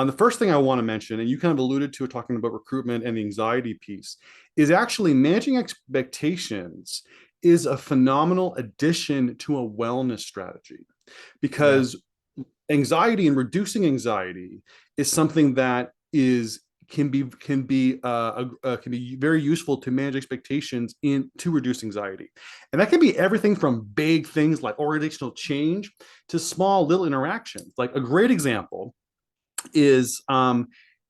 The first thing I want to mention, and you kind of alluded to it talking about recruitment and the anxiety piece, is actually managing expectations is a phenomenal addition to a wellness strategy, Yeah. because anxiety and reducing anxiety is something that is can be very useful to manage expectations in to reduce anxiety, and that can be everything from big things like organizational change to small little interactions. Like a great example is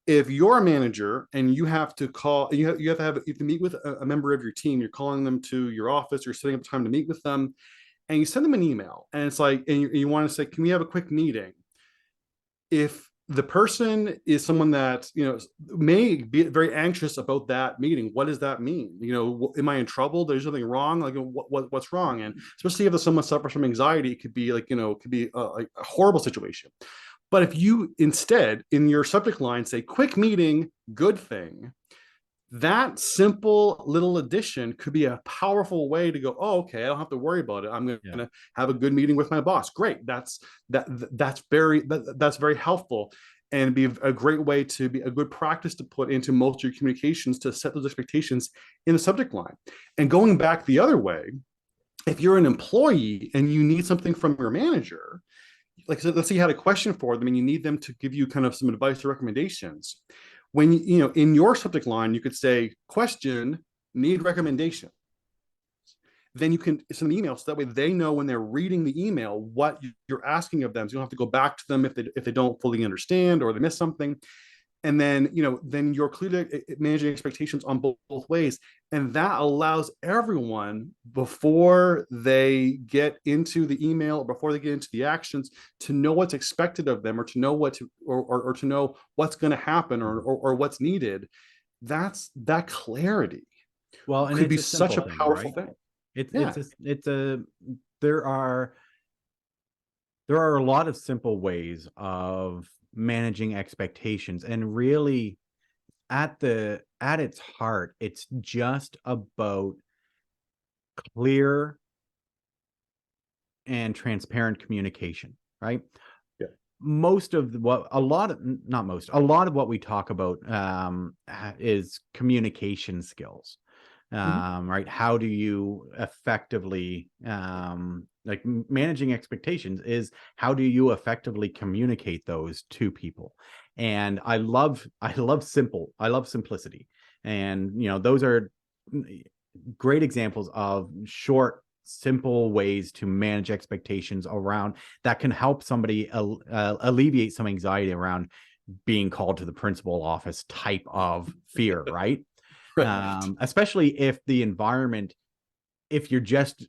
if you're a manager and you have to call, you have to meet with a member of your team, you're calling them to your office, you're setting up time to meet with them, and you send them an email, and it's like, and you want to say, can we have a quick meeting? If the person is someone that may be very anxious about that meeting, what does that mean? Am I in trouble? There's something wrong? Like what's wrong? And especially if someone suffers from anxiety, it could be like, it could be a horrible situation. But if you instead in your subject line say quick meeting, good thing, that simple little addition could be a powerful way to go, oh, okay, I don't have to worry about it. I'm going Yeah. to have a good meeting with my boss. Great. That's very helpful, and be a great way to be a good practice to put into most of your communications, to set those expectations in the subject line. And going back the other way, if you're an employee and you need something from your manager, like, so let's say you had a question for them and you need them to give you kind of some advice or recommendations. When in your subject line, you could say question, need recommendation. Then you can send an email, so that way they know when they're reading the email what you're asking of them, so you don't have to go back to them if they don't fully understand or they miss something. And then then you're clearly managing expectations on both ways, and that allows everyone, before they get into the email or before they get into the actions, to know what's expected of them, or to know what to or to know what's going to happen, or what's needed. That clarity Well, and could it's be a such simple a thing, powerful right? thing. It's Yeah. it's a it's a there are a lot of simple ways of managing expectations, and really at its heart, it's just about clear and transparent communication, right? Yeah. Most of what a lot of not most a lot of what we talk about is communication skills. Mhm. Right? How do you effectively like managing expectations is how do you effectively communicate those to people? And I love simplicity. And those are great examples of short, simple ways to manage expectations around that can help somebody alleviate some anxiety around being called to the principal office type of fear, right? Right. Especially if the environment, if you're just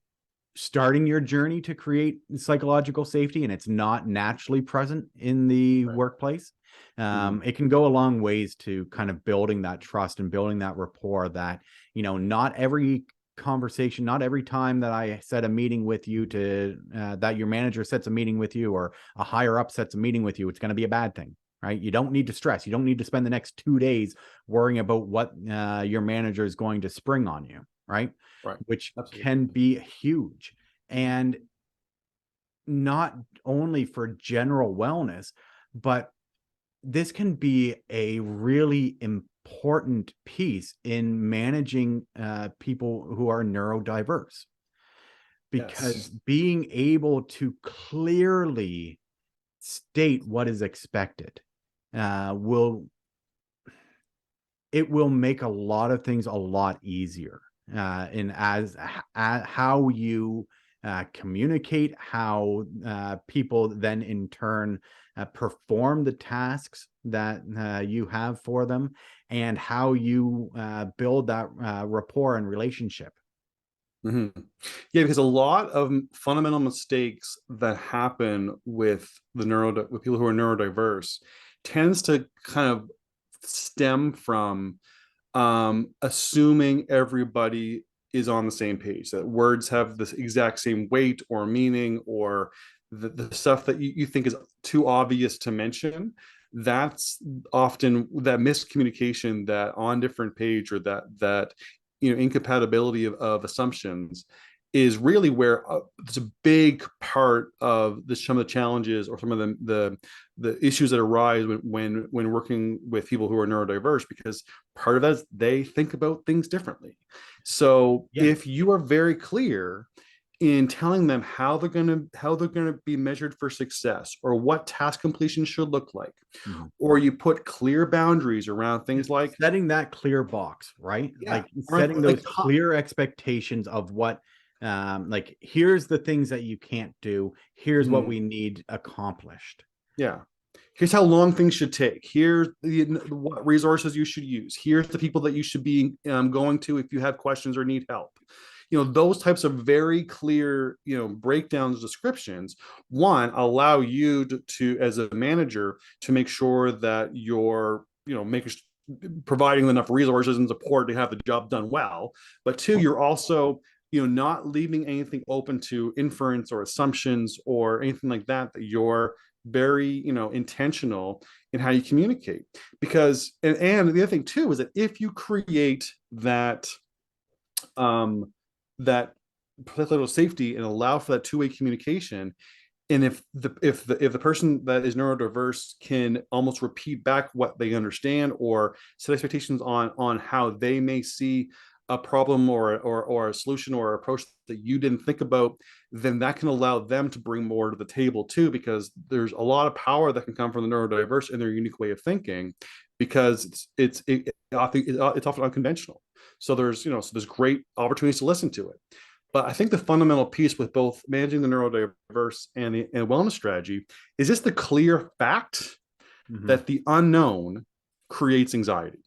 starting your journey to create psychological safety and it's not naturally present in the Right. workplace, Mhm. it can go a long ways to kind of building that trust and building that rapport that, not every conversation, not every time that I set a meeting with you to, that your manager sets a meeting with you or a higher up sets a meeting with you, it's going to be a bad thing. Right. You don't need to stress. You don't need to spend the next 2 days worrying about what your manager is going to spring on you. Right. Right. Which Absolutely. can be huge. And not only for general wellness, but this can be a really important piece in managing people who are neurodiverse, because Yes. being able to clearly state what is expected will it will make a lot of things a lot easier in as how you communicate, how people then in turn perform the tasks that you have for them, and how you build that rapport and relationship. Mhm. Yeah, because a lot of fundamental mistakes that happen with with people who are neurodiverse tends to kind of stem from assuming everybody is on the same page, that words have this exact same weight or meaning, or the stuff that you think is too obvious to mention. That's often that miscommunication, that on different page, or that incompatibility of assumptions is really where it's a big part of some of the challenges or some of the issues that arise when working with people who are neurodiverse, because part of that is they think about things differently. So Yeah. if you are very clear in telling them how they're going to be measured for success, or what task completion should look like, Mhm. or you put clear boundaries around things Just like, setting that clear box, right? yeah, Like or setting like those clear expectations of what, like, here's the things that you can't do. Here's what mhm, we need accomplished. yeah, here's how long things should take, here's what resources you should use, here's the people that you should be going to if you have questions or need help. Those types of very clear breakdowns, descriptions, one, allow you to as a manager to make sure that you're making providing enough resources and support to have the job done well. But two, you're also not leaving anything open to inference or assumptions or anything like that, that you're very intentional in how you communicate. Because and the other thing too is that if you create um that little safety and allow for that two-way communication, and if the person that is neurodiverse can almost repeat back what they understand, or set expectations on how they may see a problem or a solution or approach that you didn't think about, then that can allow them to bring more to the table too, because there's a lot of power that can come from the neurodiverse and their unique way of thinking, because it's often unconventional. So there's great opportunities to listen to it. But I think the fundamental piece with both managing the neurodiverse and wellness strategy is just the clear fact Mhm. that the unknown creates anxiety.